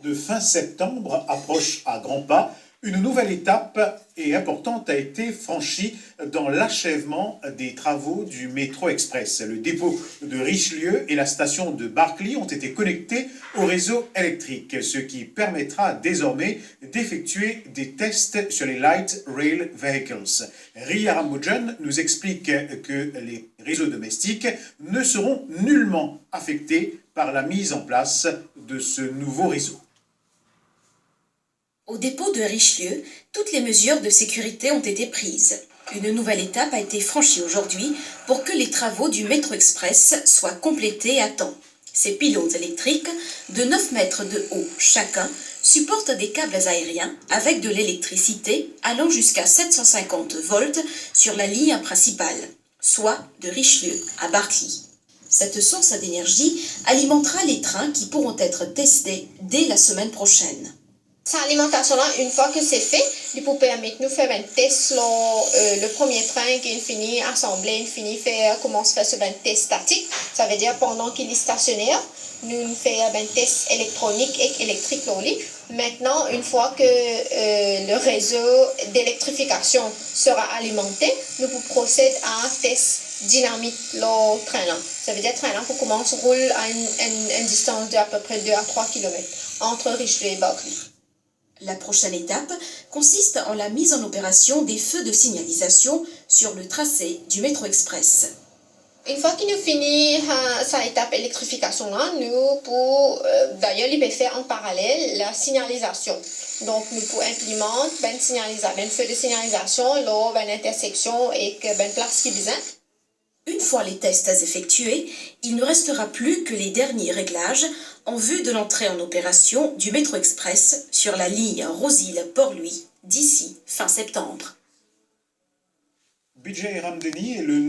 de fin septembre approche à grands pas. Une nouvelle étape et importante a été franchie dans l'achèvement des travaux du métro express. Le dépôt de Richelieu et la station de Barclay ont été connectés au réseau électrique, ce qui permettra désormais d'effectuer des tests sur les Light Rail Vehicles. Ria Ramoujan nous explique que les réseaux domestiques ne seront nullement affectés par la mise en place de ce nouveau réseau. Au dépôt de Richelieu, toutes les mesures de sécurité ont été prises. Une nouvelle étape a été franchie aujourd'hui pour que les travaux du métro express soient complétés à temps. Ces pylônes électriques, de 9 mètres de haut chacun, supportent des câbles aériens avec de l'électricité allant jusqu'à 750 volts sur la ligne principale, soit de Richelieu à Barclay. Cette source d'énergie alimentera les trains qui pourront être testés dès la semaine prochaine. Cette alimentation-là, une fois que c'est fait, il peut permettre de faire un test le premier train qui est fini, assemblé, fini, commence à faire ce test statique. Ça veut dire pendant qu'il est stationnaire, nous faisons un test électronique et électrique. Maintenant, une fois que le réseau d'électrification sera alimenté, nous pouvons procéder à un test dynamique le train-là. Ça veut dire que le train-là commence à rouler à une distance d'à peu près 2 à 3 km entre Richelieu et Barclay. La prochaine étape consiste en la mise en opération des feux de signalisation sur le tracé du métro express. Une fois qu'il nous finit cette étape électrification-là, nous pouvons d'ailleurs faire en parallèle la signalisation. Donc, nous pouvons implémenter un feu de signalisation lors d'une intersection et une place qui besoin. Une fois les tests effectués, il ne restera plus que les derniers réglages en vue de l'entrée en opération du métro express sur la ligne Rosille-Port-Louis d'ici fin septembre. Bijay Ramdeni est le